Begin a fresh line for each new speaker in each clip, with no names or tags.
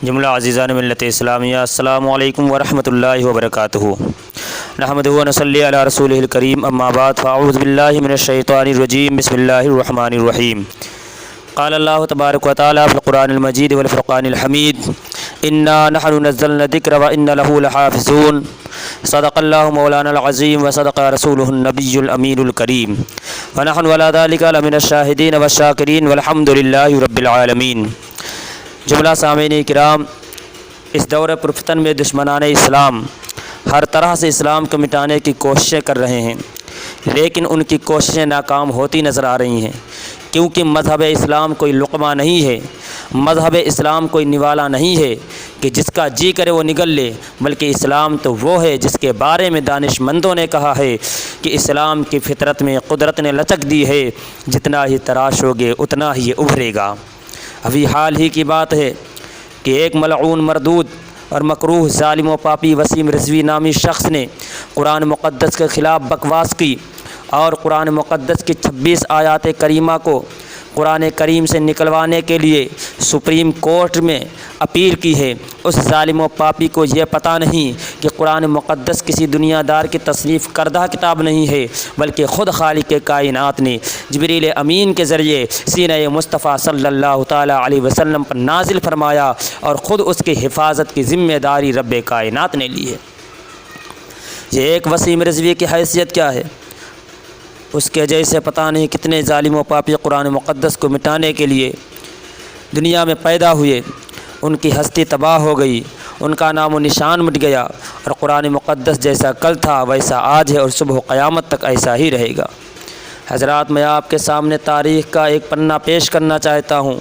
جملہ عزیزان ملت اسلامیہ، السلام علیکم ورحمۃ اللہ وبرکاتہ۔ نحمدہ و نصلی علی رسولہ الکریم، اما بعد فاعوذ باللہ من الشیطان الرجیم، بسم اللہ الرحمن الرحیم۔ قال اللہ تبارک و تعالی فی القرآن المجید والفرقان الحمید، انا نحن نزلنا الذکر وانا لہ لحافظون، صدق اللہ مولانا العظیم وصدق رسولہ النبی الامین الکریم، ونحن علی ذلک لمن الشاہدین والشاکرین والحمد للہ رب العالمین۔ جملہ سامعین کرام، اس دور پرفتن میں دشمنان اسلام ہر طرح سے اسلام کو مٹانے کی کوششیں کر رہے ہیں، لیکن ان کی کوششیں ناکام ہوتی نظر آ رہی ہیں، کیونکہ مذہب اسلام کوئی لقمہ نہیں ہے، مذہب اسلام کوئی نوالا نہیں ہے کہ جس کا جی کرے وہ نگل لے، بلکہ اسلام تو وہ ہے جس کے بارے میں دانش مندوں نے کہا ہے کہ اسلام کی فطرت میں قدرت نے لچک دی ہے، جتنا ہی تراشو گے اتنا ہی یہ ابھرے گا۔ ابھی حال ہی کی بات ہے کہ ایک ملعون مردود اور مکروہ ظالم و پاپی وسیم رضوی نامی شخص نے قرآن مقدس کے خلاف بکواس کی اور قرآن مقدس کی 26 آیات کریمہ کو قرآن کریم سے نکلوانے کے لیے سپریم کورٹ میں اپیل کی ہے۔ اس ظالم و پاپی کو یہ پتہ نہیں کہ قرآن مقدس کسی دنیا دار کی تصنیف کردہ کتاب نہیں ہے، بلکہ خود خالق کائنات نے جبریل امین کے ذریعے سینہ مصطفیٰ صلی اللہ تعالیٰ علیہ وسلم پر نازل فرمایا اور خود اس کی حفاظت کی ذمہ داری رب کائنات نے لی ہے۔ یہ ایک وسیم رضوی کی حیثیت کیا ہے؟ اس کے جیسے پتہ نہیں کتنے ظالم و پاپی قرآن مقدس کو مٹانے کے لیے دنیا میں پیدا ہوئے، ان کی ہستی تباہ ہو گئی، ان کا نام و نشان مٹ گیا، اور قرآن مقدس جیسا کل تھا ویسا آج ہے اور صبح قیامت تک ایسا ہی رہے گا۔ حضرات، میں آپ کے سامنے تاریخ کا ایک پنہ پیش کرنا چاہتا ہوں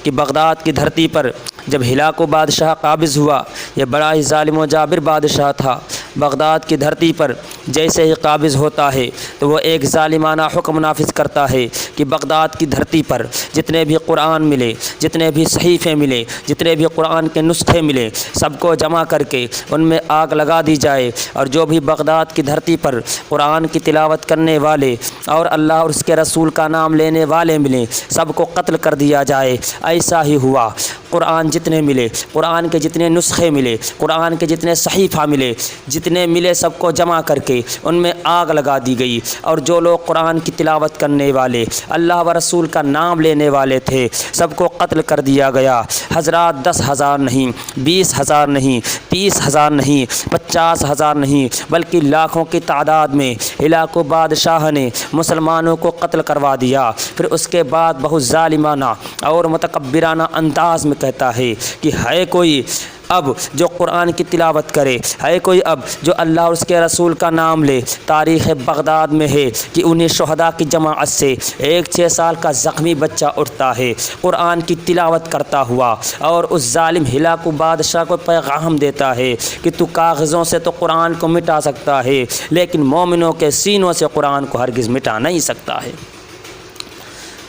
کہ بغداد کی دھرتی پر جب ہلاکو بادشاہ قابض ہوا، یہ بڑا ہی ظالم و جابر بادشاہ تھا۔ بغداد کی دھرتی پر جیسے ہی قابض ہوتا ہے تو وہ ایک ظالمانہ حکم نافذ کرتا ہے کہ بغداد کی دھرتی پر جتنے بھی قرآن ملے، جتنے بھی صحیفے ملے، جتنے بھی قرآن کے نسخے ملے، سب کو جمع کر کے ان میں آگ لگا دی جائے، اور جو بھی بغداد کی دھرتی پر قرآن کی تلاوت کرنے والے اور اللہ اور اس کے رسول کا نام لینے والے ملیں، سب کو قتل کر دیا جائے۔ ایسا ہی ہوا۔ قرآن جتنے ملے، قرآن کے جتنے نسخے ملے، قرآن کے جتنے صحیفہ ملے، جتنے ملے سب کو جمع کر کے ان میں آگ لگا دی گئی، اور جو لوگ قرآن کی تلاوت کرنے والے، اللہ و رسول کا نام لینے والے تھے، سب کو قتل کر دیا گیا۔ حضرات، 10,000 نہیں، 20,000 نہیں، 30,000 نہیں، 50,000 نہیں، بلکہ لاکھوں کی تعداد میں ہلاکو بادشاہ نے مسلمانوں کو قتل کروا دیا۔ پھر اس کے بعد بہت ظالمانہ اور متکبرانہ انداز میں کہتا ہے کہ ہے کوئی اب جو قرآن کی تلاوت کرے، ہے کوئی اب جو اللہ اور اس کے رسول کا نام لے۔ تاریخ بغداد میں ہے کہ انہیں شہداء کی جماعت سے ایک 6 سال کا زخمی بچہ اٹھتا ہے قرآن کی تلاوت کرتا ہوا، اور اس ظالم ہلاکو بادشاہ کو پیغام دیتا ہے کہ تو کاغذوں سے تو قرآن کو مٹا سکتا ہے، لیکن مومنوں کے سینوں سے قرآن کو ہرگز مٹا نہیں سکتا ہے۔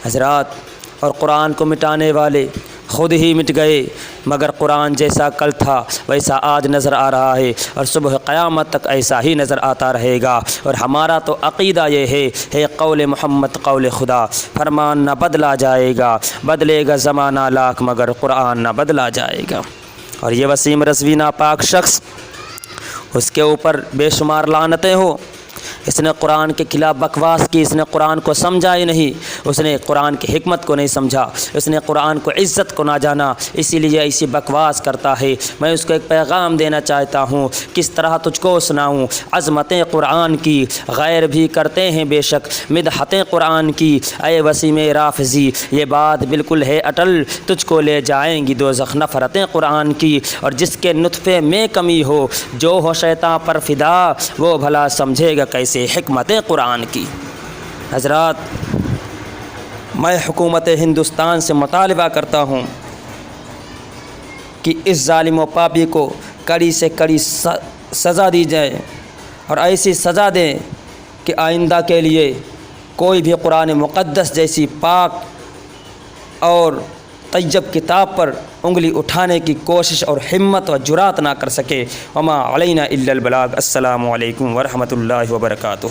حضرات، اور قرآن کو مٹانے والے خود ہی مٹ گئے، مگر قرآن جیسا کل تھا ویسا آج نظر آ رہا ہے، اور صبح قیامت تک ایسا ہی نظر آتا رہے گا۔ اور ہمارا تو عقیدہ یہ ہے قول محمد قول خدا، فرمان نہ بدلا جائے گا، بدلے گا زمانہ لاکھ مگر قرآن نہ بدلا جائے گا۔ اور یہ وسیم رضوی ناپاک شخص، اس کے اوپر بے شمار لعنتیں ہو۔ اس نے قرآن کے خلاف بکواس کی، اس نے قرآن کو سمجھا ہی نہیں، اس نے قرآن کی حکمت کو نہیں سمجھا، اس نے قرآن کو عزت کو نہ جانا، اسی لیے ایسی بکواس کرتا ہے۔ میں اس کو ایک پیغام دینا چاہتا ہوں، کس طرح تجھ کو سناؤں عظمتیں قرآن کی، غیر بھی کرتے ہیں بے شک مدحتیں قرآن کی۔ اے وسیم رافضی، یہ بات بالکل ہے اٹل، تجھ کو لے جائیں گی دوزخ نفرتیں قرآن کی۔ اور جس کے نطفے میں کمی ہو، جو ہو شیطان پر فدا، وہ بھلا سمجھے گا کیسے حکمت قرآن کی۔ حضرات، میں حکومت ہندوستان سے مطالبہ کرتا ہوں کہ اس ظالم و پاپی کو کڑی سے کڑی سزا دی جائے، اور ایسی سزا دیں کہ آئندہ کے لیے کوئی بھی قرآن مقدس جیسی پاک اور طیب کتاب پر انگلی اٹھانے کی کوشش اور ہمت و جرات نہ کر سکے۔ وما علینا الا البلاغ۔ السلام علیکم ورحمۃ اللہ وبرکاتہ۔